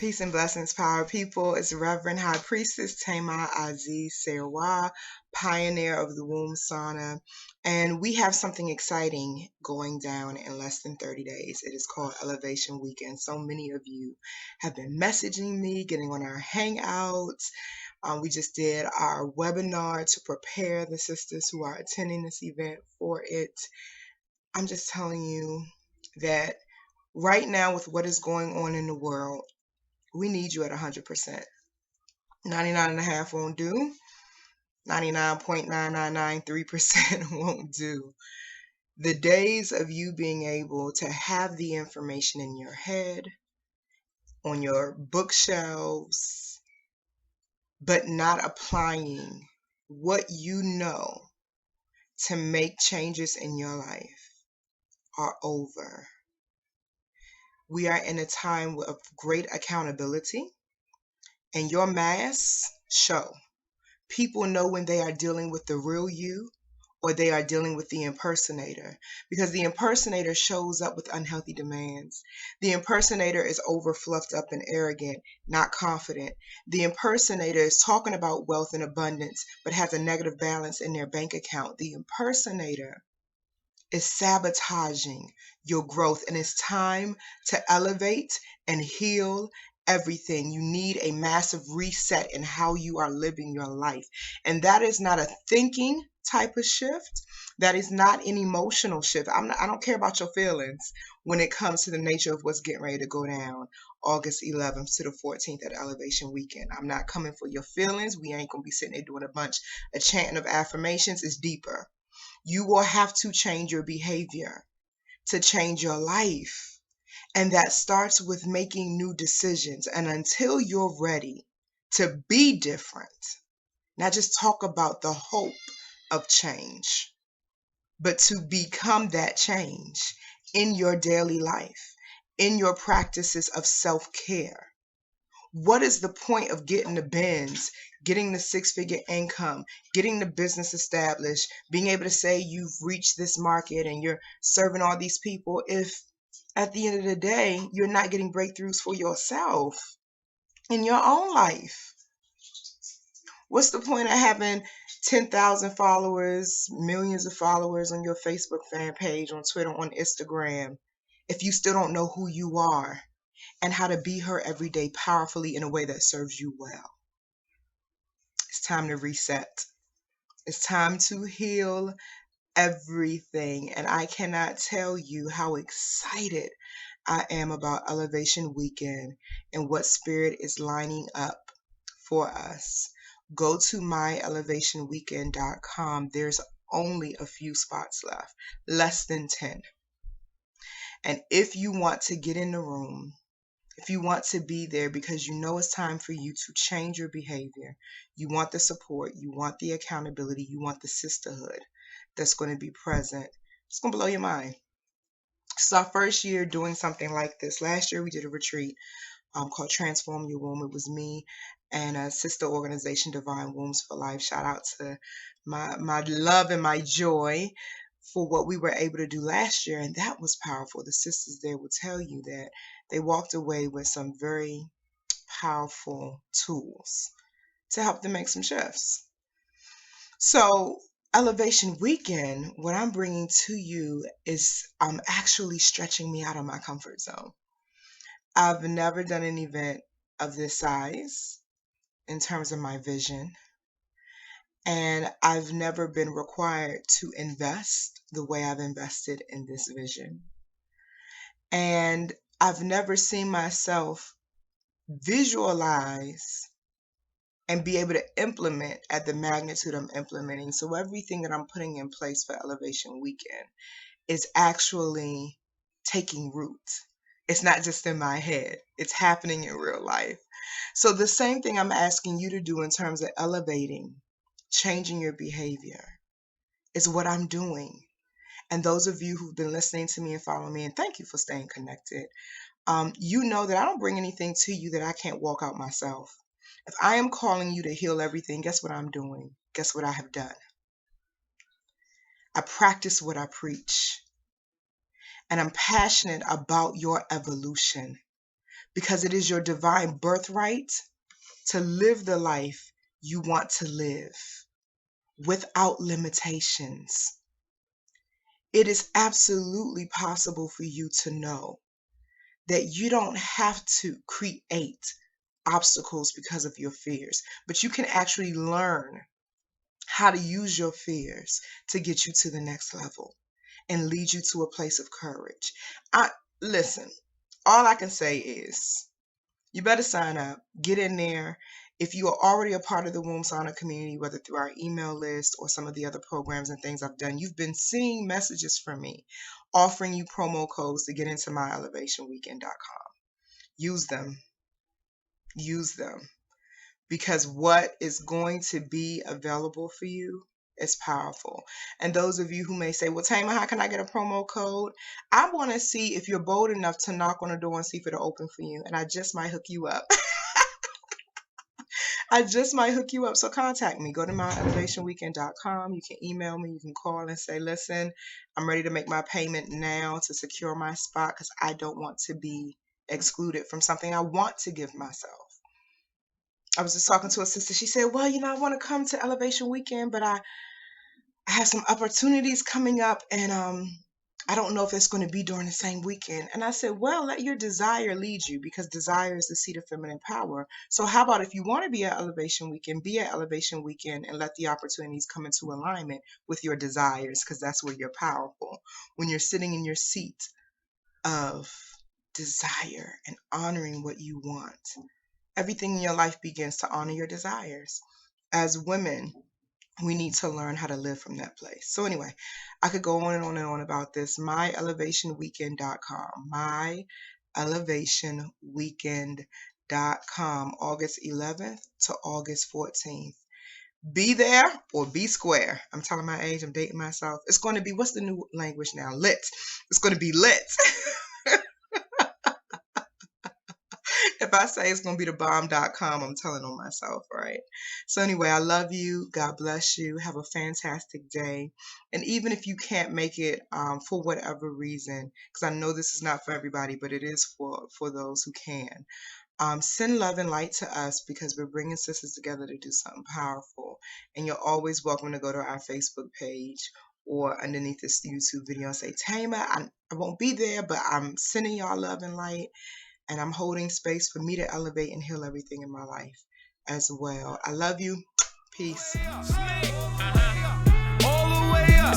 Peace and blessings, power people. It's Reverend High Priestess Tamar Aziz Serwa, pioneer of the womb sauna. And we have something exciting going down in less than 30 days. It is called Elevation Weekend. So many of you have been messaging me, getting on our hangouts. We just did our webinar to prepare the sisters who are attending this event for it. I'm just telling you that right now, with what is going on in the world, we need you at 100%. 99.5 won't do. 99.9993% won't do. The days of you being able to have the information in your head, on your bookshelves, but not applying what you know to make changes in your life are over. We are in a time of great accountability, and your masks show. People know when they are dealing with the real you or they are dealing with the impersonator, because the impersonator shows up with unhealthy demands. The impersonator is over fluffed up and arrogant, not confident. The impersonator is talking about wealth and abundance, but has a negative balance in their bank account. The impersonator is sabotaging your growth, and it's time to elevate and heal everything. You need a massive reset in how you are living your life, and that is not a thinking type of shift. That is not an emotional shift. I don't care about your feelings when it comes to the nature of what's getting ready to go down August 11th to the 14th at Elevation Weekend. I'm not coming for your feelings. We ain't gonna be sitting there doing a bunch of chanting of affirmations. It's deeper. You will have to change your behavior to change your life. And that starts with making new decisions. And until you're ready to be different, not just talk about the hope of change, but to become that change in your daily life, in your practices of self-care. What is the point of getting the Benz, getting the six-figure income, getting the business established, being able to say you've reached this market and you're serving all these people if at the end of the day, you're not getting breakthroughs for yourself in your own life? What's the point of having 10,000 followers, millions of followers on your Facebook fan page, on Twitter, on Instagram, if you still don't know who you are and how to be her every day powerfully in a way that serves you well? It's time to reset. It's time to heal everything. And I cannot tell you how excited I am about Elevation Weekend and what Spirit is lining up for us. Go to myelevationweekend.com. There's only a few spots left, less than 10. And if you want to get in the room, if you want to be there because you know it's time for you to change your behavior, you want the support, you want the accountability, you want the sisterhood that's going to be present, it's going to blow your mind. It's our first year doing something like this. Last year we did a retreat called Transform Your Womb. It was me and a sister organization, Divine Wombs for Life. Shout out to my love and my joy for what we were able to do last year, and that was powerful. The sisters there will tell you that they walked away with some very powerful tools to help them make some shifts. So Elevation Weekend, what I'm bringing to you is actually stretching me out of my comfort zone. I've never done an event of this size in terms of my vision, and I've never been required to invest the way I've invested in this vision. And I've never seen myself visualize and be able to implement at the magnitude I'm implementing. So everything that I'm putting in place for Elevation Weekend is actually taking root. It's not just in my head. It's happening in real life. So the same thing I'm asking you to do in terms of elevating, changing your behavior, is what I'm doing. And those of you who've been listening to me and following me, and thank you for staying connected, you know that I don't bring anything to you that I can't walk out myself. If I am calling you to heal everything, guess what I'm doing? Guess what I have done? I practice what I preach. And I'm passionate about your evolution, because it is your divine birthright to live the life you want to live without limitations. It is absolutely possible for you to know that you don't have to create obstacles because of your fears, but you can actually learn how to use your fears to get you to the next level and lead you to a place of courage. Listen, all I can say is you better sign up, get in there. If you are already a part of the Womb Sauna community, whether through our email list or some of the other programs and things I've done, you've been seeing messages from me offering you promo codes to get into myelevationweekend.com. Use them. Use them. Because what is going to be available for you is powerful. And those of you who may say, well, Tama, how can I get a promo code? I want to see if you're bold enough to knock on the door and see if it'll open for you. And I just might hook you up. I just might hook you up. So contact me. Go to myelevationweekend.com. You can email me. You can call and say, listen, I'm ready to make my payment now to secure my spot because I don't want to be excluded from something I want to give myself. I was just talking to a sister. She said, well, I want to come to Elevation Weekend, but I have some opportunities coming up, and I don't know if it's going to be during the same weekend. And I said, well, let your desire lead you, because desire is the seat of feminine power. So how about if you want to be at Elevation Weekend, be at Elevation Weekend and let the opportunities come into alignment with your desires, because that's where you're powerful. When you're sitting in your seat of desire and honoring what you want, everything in your life begins to honor your desires. As women, we need to learn how to live from that place. So anyway, I could go on and on and on about this. myelevationweekend.com. myelevationweekend.com. August 11th to August 14th. Be there or be square. I'm telling my age. I'm dating myself. It's going to be, what's the new language now? Lit. It's going to be lit. If I say it's going to be the bomb.com, I'm telling on myself, right? So anyway, I love you. God bless you. Have a fantastic day. And even if you can't make it for whatever reason, because I know this is not for everybody, but it is for those who can, send love and light to us, because we're bringing sisters together to do something powerful. And you're always welcome to go to our Facebook page or underneath this YouTube video and say, Tama, I won't be there, but I'm sending y'all love and light. And I'm holding space for me to elevate and heal everything in my life as well. I love you. Peace. All the way up.